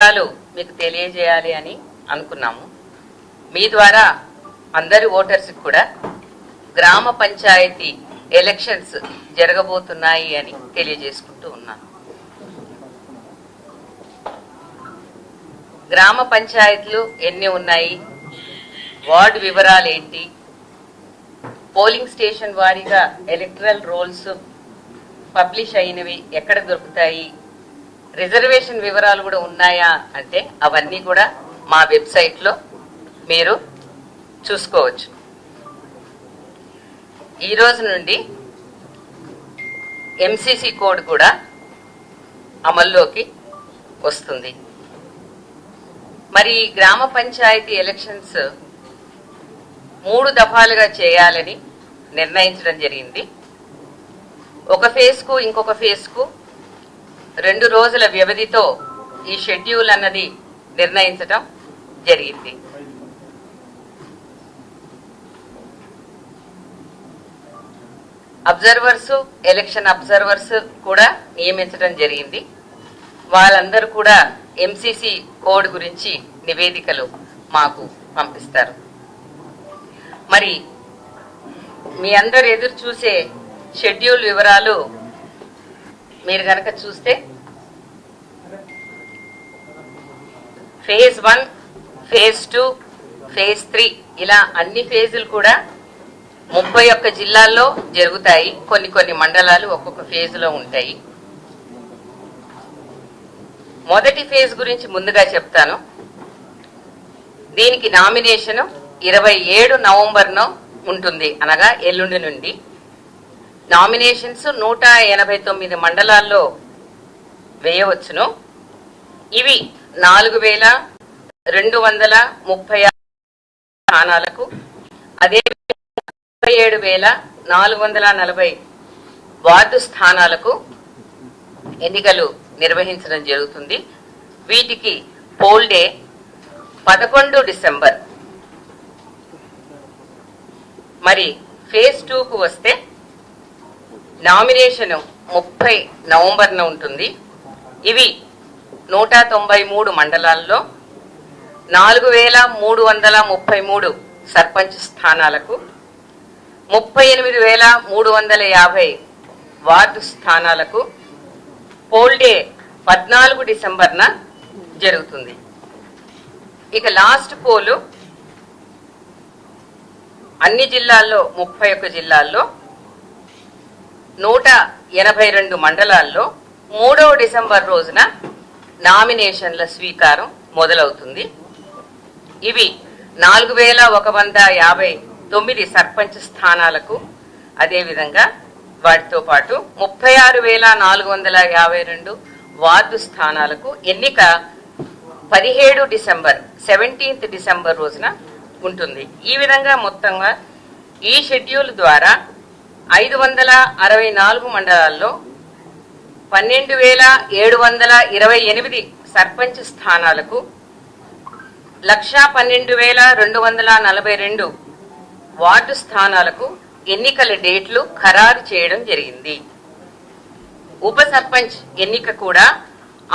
మీకు తెలియజేయాలి అని అనుకున్నాము. మీ ద్వారా అందరి ఓటర్స్ కూడా గ్రామ పంచాయతీ ఎలక్షన్స్ జరగబోతున్నాయి అని తెలియజేసుకుంటూ ఉన్నాను. గ్రామ పంచాయతీలు ఎన్ని ఉన్నాయి, వార్డు వివరాలు ఏంటి, పోలింగ్ స్టేషన్ వారీగా ఎలక్టరల్ రోల్స్ పబ్లిష్ అయినవి ఎక్కడ దొరుకుతాయి, రిజర్వేషన్ వివరాలు కూడా ఉన్నాయా అంటే అవన్నీ కూడా మా వెబ్సైట్లో మీరు చూసుకోవచ్చు. ఈ రోజు నుండి ఎంసీసీ కోడ్ కూడా అమల్లోకి వస్తుంది. మరి గ్రామ పంచాయతీ ఎలక్షన్స్ 3 దఫాలుగా చేయాలని నిర్ణయించడం జరిగింది. ఒక ఫేజ్కు ఇంకొక ఫేజ్కు 2 రోజుల వ్యవధితో ఈ షెడ్యూల్ అన్నది నిర్ణయించడం జరిగింది. అబ్జర్వర్స్, ఎలక్షన్ అబ్జర్వర్స్ కూడా నియమించడం జరిగింది. వాళ్ళందరూ కూడా ఎంసీసీ కోడ్ గురించి నివేదికలు మాకు పంపిస్తారు. మరి మీ అందరు ఎదురు చూసే షెడ్యూల్ వివరాలు మీరు గనక చూస్తే ఫేజ్ 1, ఫేజ్ 2, ఫేజ్ 3 ఇలా అన్ని ఫేజులు కూడా 31 జిల్లాల్లో జరుగుతాయి. కొన్ని మండలాలు ఒక్కొక్క ఫేజ్లో ఉంటాయి. మొదటి ఫేజ్ గురించి ముందుగా చెప్తాను. దీనికి నామినేషన్ 27 నవంబర్ను ఉంటుంది, అనగా ఎల్లుండి నుండి. నామినేషన్స్ 189 మండలాల్లో వేయవచ్చును. ఇవి 4236 స్థానాలకు, అదే 37,440 వార్డు స్థానాలకు ఎన్నికలు నిర్వహించడం జరుగుతుంది. వీటికి పోల్ డే 11 డిసెంబర్. మరి ఫేజ్ 2కు వస్తే నామినేషన్ 30 నవంబర్న ఉంటుంది. ఇవి 193 మండలాల్లో 4333 సర్పంచ్ స్థానాలకు, 38,350 వార్డు స్థానాలకు పోల్ డే 14 డిసెంబర్న జరుగుతుంది. ఇక లాస్ట్ పోలు అన్ని జిల్లాల్లో 31 జిల్లాల్లో 182 మండలాల్లో 3వ డిసెంబర్ రోజున నామినేషన్ల స్వీకారం మొదలవుతుంది. ఇవి 4159 సర్పంచ్ స్థానాలకు, అదేవిధంగా వాటితో పాటు 36,452 వార్డు స్థానాలకు ఎన్నిక 17 డిసెంబర్ 17th డిసెంబర్ రోజున ఉంటుంది. ఈ విధంగా మొత్తంగా ఈ షెడ్యూల్ ద్వారా 564 మండలాల్లో 12,728 సర్పంచ్ స్థానాలకు, 112,242 వార్డు స్థానాలకు ఎన్నికల డేట్లు ఖరారు చేయడం జరిగింది. ఉప సర్పంచ్ ఎన్నిక కూడా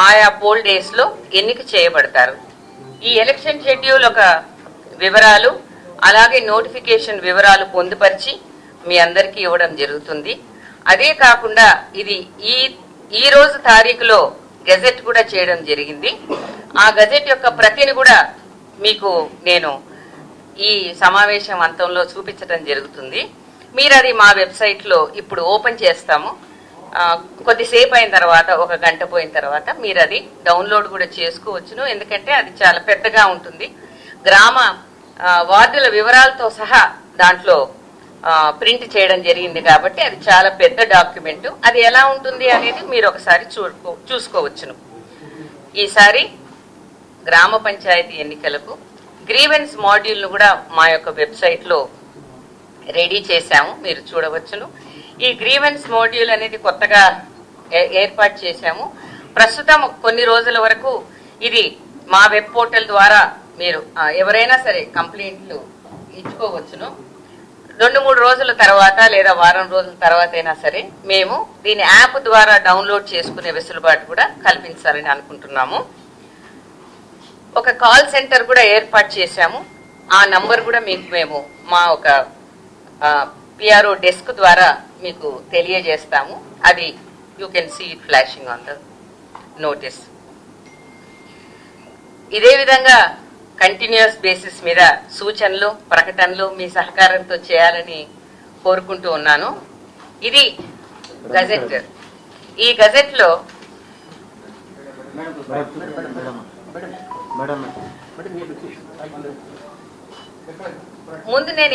ఆయా పోల్ డేస్ లో ఎన్నిక చేయబడతారు. ఈ ఎలక్షన్ షెడ్యూల్ ఒక వివరాలు, అలాగే నోటిఫికేషన్ వివరాలు పొందుపరిచి మీ అందరికీ ఇవ్వడం జరుగుతుంది. అదే కాకుండా ఇది ఈ రోజు తారీఖులో గెజెట్ కూడా చేయడం జరిగింది. ఆ గెజెట్ యొక్క ప్రతిని కూడా మీకు నేను ఈ సమావేశం అంతంలో చూపించడం జరుగుతుంది. మీరు అది మా వెబ్సైట్లో ఇప్పుడు ఓపెన్ చేస్తాము. కొద్దిసేపు అయిన తర్వాత, 1 గంట పోయిన తర్వాత మీరు అది డౌన్లోడ్ కూడా చేసుకోవచ్చును. ఎందుకంటే అది చాలా పెద్దగా ఉంటుంది. గ్రామ వార్డుల వివరాలతో సహా దాంట్లో ప్రింట్ చేయడం జరిగింది కాబట్టి అది చాలా పెద్ద డాక్యుమెంట్. అది ఎలా ఉంటుంది అనేది మీరు ఒకసారి చూసుకోవచ్చును. ఈసారి గ్రామ పంచాయతీ ఎన్నికలకు గ్రీవెన్స్ మాడ్యూల్ను కూడా మా యొక్క వెబ్సైట్లో రెడీ చేశాము, మీరు చూడవచ్చును. ఈ గ్రీవెన్స్ మాడ్యూల్ అనేది కొత్తగా ఏర్పాటు చేశాము. ప్రస్తుతం కొన్ని రోజుల వరకు ఇది మా వెబ్ పోర్టల్ ద్వారా మీరు ఎవరైనా సరే కంప్లైంట్లు ఇచ్చుకోవచ్చును. 2-3 రోజుల తర్వాత లేదా వారం రోజుల తర్వాత అయినా సరే మేము దీని యాప్ ద్వారా డౌన్లోడ్ చేసుకునే వెసులుబాటు కూడా కల్పించాలని అనుకుంటున్నాము. ఒక కాల్ సెంటర్ కూడా ఏర్పాటు చేశాము. ఆ నంబర్ కూడా మీకు మేము మా ఒక పిఆర్ఓ డెస్క్ ద్వారా మీకు తెలియజేస్తాము. అది you can see it flashing on the notice. ఇదే విధంగా కంటిన్యూస్ బేసిస్ మీద సూచనలు ప్రకటనలు మీ సహకారంతో చేయాలని కోరుకుంటూ ఉన్నాను. ఇది గజెట్. ఈ గజెట్ లో ముందు నేను